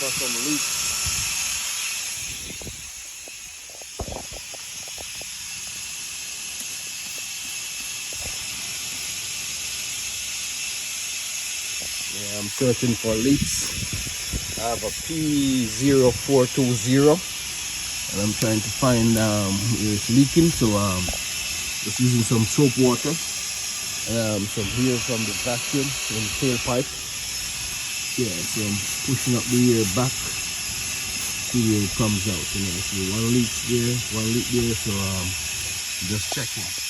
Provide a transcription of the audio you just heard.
for some leaks. Yeah, I'm searching for leaks. I have a P0420 and I'm trying to find where it's leaking. So just using some soap water. Some here from the vacuum in the tailpipe. Yeah, so I'm pushing up the air back. See where it comes out. You know, so one leak there, so just checking.